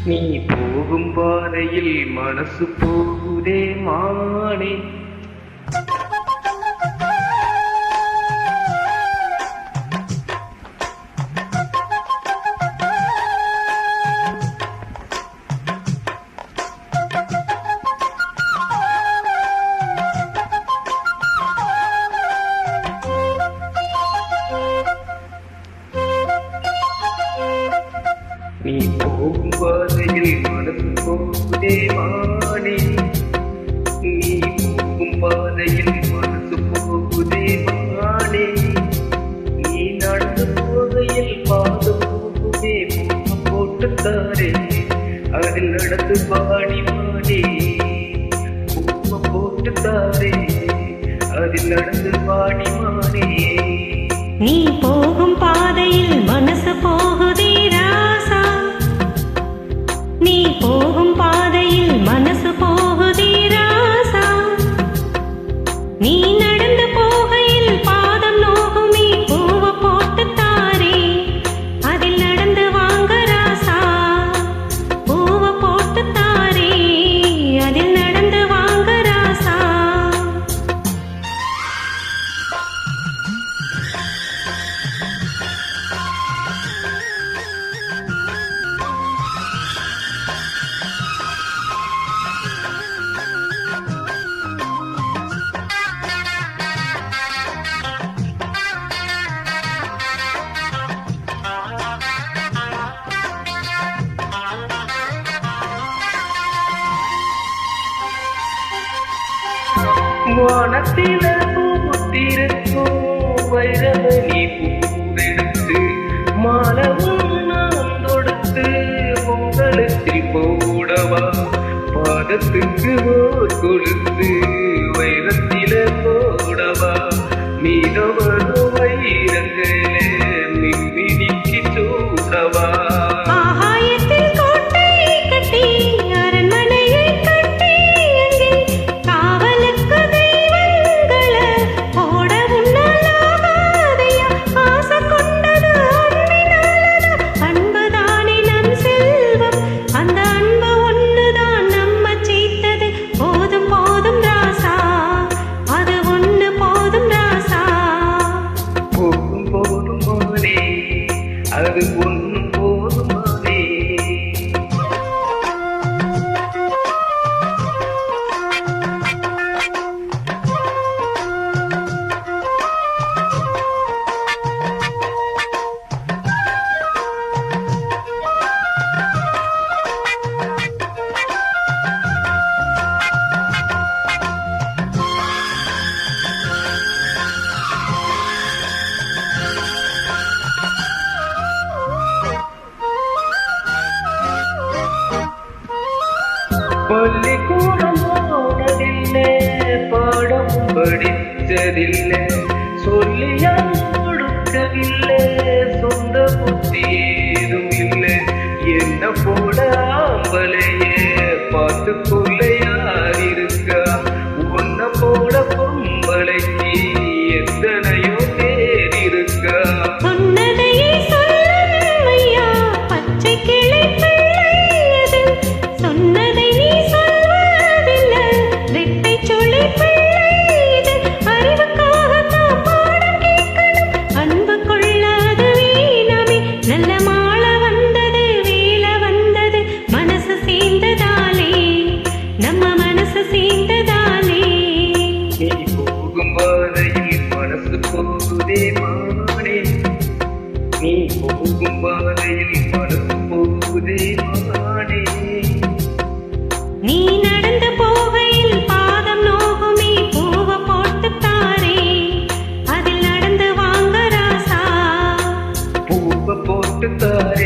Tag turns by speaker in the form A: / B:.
A: நீ போகும் பாதையில் மனசு போகுதே மானே. நீ போகும் பாதையில் மனசு போகுதே மானே. நீ போகும் பாதையில் மனசு போகுதே மானே. நீ நடந்து போகையில் பாதம் போகுதே போட்டுத்தாரே. அதில் நடந்து பாடி மானே போட்டுத்தாரே. அதில் நடந்து பாடி மானே.
B: நீ போகும் பாதையில் மனசு போகுதே ராசா. நீ போகும் பாதையில் மனசு போகுதே ராசா. நீ நடந்து போகையில் பாதம் நோகுமே பூவ போட்டு தாரே. அதில் நடந்து வாங்க ராசா பூவ போட்டு தாரே. அதில் நடந்து வாங்க ராசா.
A: வானத்தில பூத்திருக்கும் வைரமணி பூவெடுத்து மாலவும் நான் தொடுத்து பொங்கலத்தில் போடவா. பாதத்துக்கு ஓர் கொடுத்து வைரத்தில போடவா. மீனவனோ வைரங்களே மின்மினிக்கு சூடவா. அது ஒன்றும் போதுமானே. பள்ளிக்கூடம் போனதில்லை பாடம் படித்ததில்லை. சொல்லியா கொடுக்கவில்லை சொந்த புத்தி ஏதும் இல்லை. என்ன போட ஆம்பளையே பார்த்து கொள்ள யார் இருக்கா. ஒன்ன போட பொம்பளைக்கு எத்தனையோ பேர் இருக்கா. நீ போகும் பாதையில் மனசு போகுதே மானே.
B: நீ நடந்து போகையில் பாதம் நோகுமே பூவ போட்டு தாரே. அதில் நடந்து வாங்க ராசா
A: பூவ போட்டு தாரே.